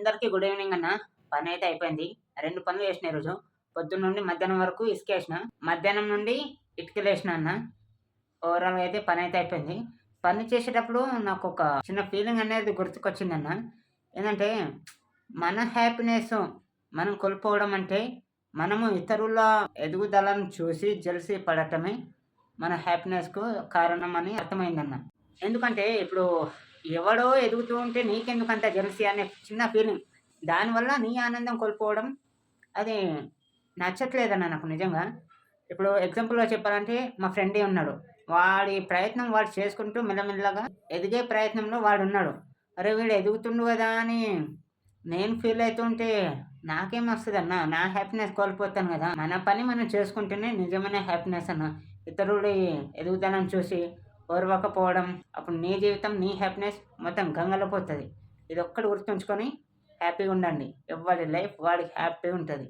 అందరికీ good evening అన్న. పనైతే అయిపోయింది. 2 పనులు చేసిన ఈరోజు. పొద్దున్న నుండి మధ్యాహ్నం వరకు ఇసుకేసిన. మధ్యాహ్నం నుండి ఇటుకలేసిన అన్న. ఓవరాల్‌గా అయితే పనైతే అయిపోయింది. పని చేసేటప్పుడు నాకొక చిన్న ఫీలింగ్ అనేది గుర్తుకొచ్చిందన్న. ఏందంటే మన హ్యాపీనెస్ మనం కోల్పోవడం అంటే, మనము ఇతరుల ఎదుగుదలను చూసి జెలసీ పడటమే మన హ్యాపీనెస్‌కు కారణం అని అర్థమైందన్న. ఎందుకంటే ఇప్పుడు ఎవడో ఎదుగుతూ ఉంటే నీకెందుకంత జెలసీ అనే చిన్న ఫీలింగ్. దానివల్ల నీ ఆనందం కోల్పోవడం అది నచ్చట్లేదన్న నాకు నిజంగా. ఇప్పుడు ఎగ్జాంపుల్‌గా చెప్పాలంటే మా ఫ్రెండే ఉన్నాడు. వాడి ప్రయత్నం వాడు చేసుకుంటూ మెల్లమెల్లగా ఎదిగే ప్రయత్నంలో వాడున్నాడు. అరే! వీడు ఎదుగుతుండు గదా! అని నేను ఫీల్ అయితుంటే నాకేమొస్తదన్న? నా హ్యాపీనెస్ కోల్పోతాను గదా! మన పని మనం చేసుకుంటేనే నిజమైన హ్యాపీనెస్ అన్న. ఇతరుడి ఎదుగుదలను చూసి ఓర్వకపోవడం, అప్పుడు నీ జీవితం, నీ హ్యాపీనెస్ మొత్తం గంగలో పోతది. ఇదొక్కటి గుర్తుంచుకొని హ్యాపీగుండండి. ఎవ్వడి లైఫ్ వాడికి హ్యాపీగుంటది.